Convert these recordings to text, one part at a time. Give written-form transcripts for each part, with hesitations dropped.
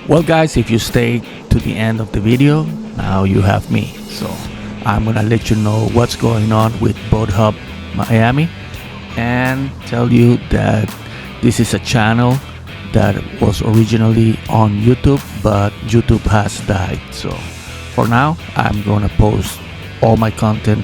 Well guys, if you stay to the end of the video, now you have me. So I'm gonna let you know what's going on with Boat Hub Miami and tell you that this is a channel that was originally on YouTube, but YouTube has died. So for now, I'm gonna post all my content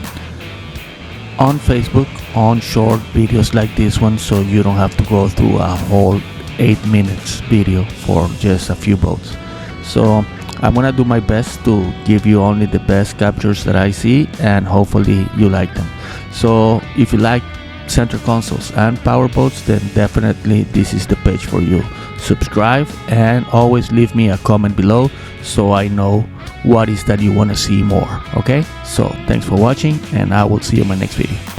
on Facebook on short videos like this one, so you don't have to go through a whole 8 minutes video for just a few boats. So I'm gonna do my best to give you only the best captures that I see, and hopefully you like them. So if you like center consoles and powerboats, then definitely this is the page for you. Subscribe and always leave me a comment below so I know what is that you want to see more. Okay, so thanks for watching, and I will see you in my next video.